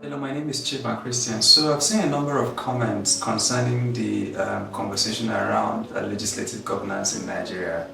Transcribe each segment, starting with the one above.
Hello, my name is Chief and Christian. So I've seen a number of comments concerning the conversation around legislative governance in Nigeria,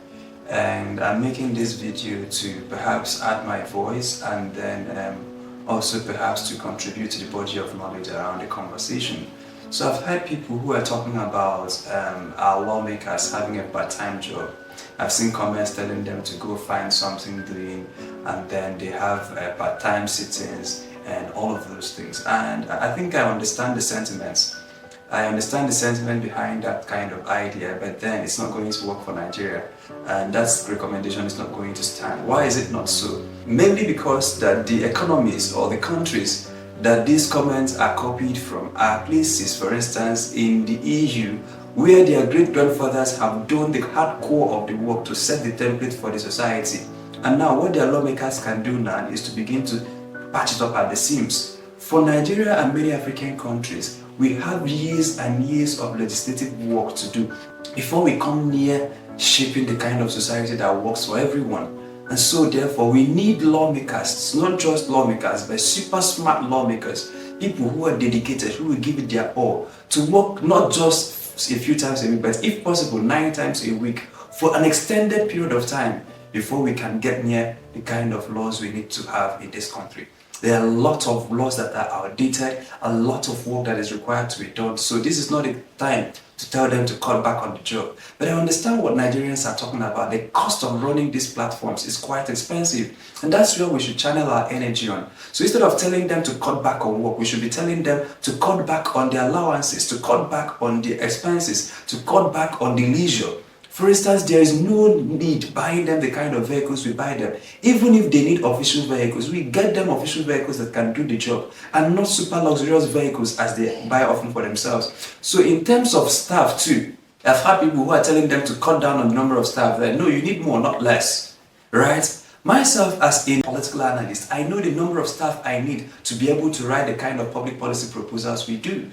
and I'm making this video to perhaps add my voice and then also perhaps to contribute to the body of knowledge around the conversation. So I've heard people who are talking about our lawmakers having a part-time job. I've seen comments telling them to go find something doing, and then they have part-time sittings and all of those things. And I think I understand the sentiments. I understand the sentiment behind that kind of idea, but then it's not going to work for Nigeria, and that recommendation is not going to stand. Why is it not so? Mainly because that the economies or the countries that these comments are copied from are places, for instance, in the EU, where their great-grandfathers have done the hardcore of the work to set the template for the society. And now what their lawmakers can do now is to begin to patch it up at the seams. For Nigeria and many African countries, we have years and years of legislative work to do before we come near shaping the kind of society that works for everyone. And so therefore we need lawmakers, not just lawmakers, but super smart lawmakers, people who are dedicated, who will give it their all, to work not just a few times a week, but if possible 9 times a week for an extended period of time before we can get near the kind of laws we need to have in this country. There are a lot of laws that are outdated, a lot of work that is required to be done. So this is not the time to tell them to cut back on the job. But I understand what Nigerians are talking about. The cost of running these platforms is quite expensive. And that's where we should channel our energy on. So instead of telling them to cut back on work, we should be telling them to cut back on their allowances, to cut back on the expenses, to cut back on the leisure. For instance, there is no need buying them the kind of vehicles we buy them. Even if they need official vehicles, we get them official vehicles that can do the job, and not super luxurious vehicles as they buy often for themselves. So in terms of staff too, I've had people who are telling them to cut down on the number of staff. No, you need more, not less, right? Myself as a political analyst, I know the number of staff I need to be able to write the kind of public policy proposals we do.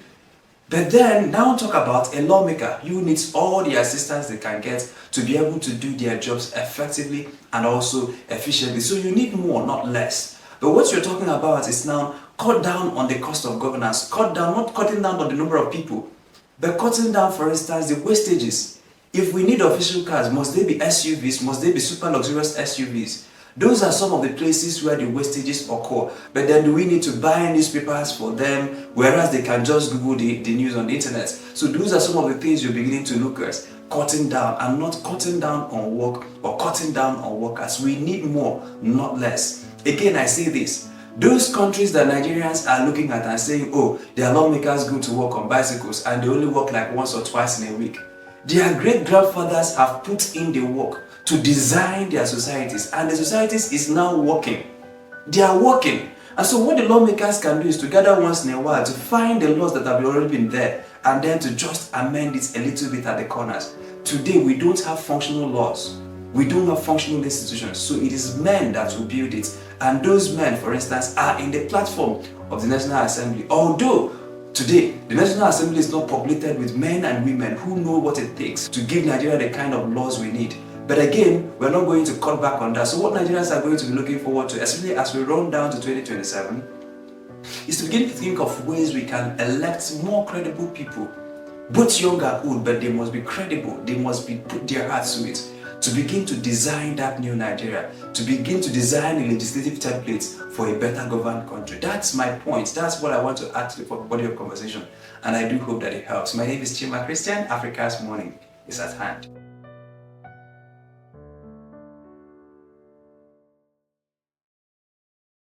But then, now talk about a lawmaker who needs all the assistance they can get to be able to do their jobs effectively and also efficiently. So you need more, not less. But what you're talking about is now cut down on the cost of governance, cut down, not cutting down on the number of people, but cutting down, for instance, the wastages. If we need official cars, must they be SUVs? Must they be super luxurious SUVs? Those are some of the places where the wastages occur. But then do we need to buy newspapers for them, whereas they can just Google the news on the internet? So those are some of the things you're beginning to look at, cutting down, and not cutting down on work or cutting down on workers. We need more, not less. Again, I say this. Those countries that Nigerians are looking at and saying, oh, their lawmakers go to work on bicycles and they only work like once or twice in a week. Their great-grandfathers have put in the work to design their societies, and the societies is now working. They are working. And so what the lawmakers can do is to gather once in a while to find the laws that have already been there and then to just amend it a little bit at the corners. Today we don't have functional laws. We don't have functional institutions. So it is men that will build it. And those men, for instance, are in the platform of the National Assembly. Although today, the National Assembly is not populated with men and women who know what it takes to give Nigeria the kind of laws we need. But again, we're not going to cut back on that. So what Nigerians are going to be looking forward to, especially as we run down to 2027, is to begin to think of ways we can elect more credible people, both young and old, but they must be credible, they must be put their hearts to it, to begin to design that new Nigeria, to begin to design a legislative template for a better governed country. That's my point. That's what I want to add to the body of conversation, and I do hope that it helps. My name is Chima Christian. Africa's morning is at hand.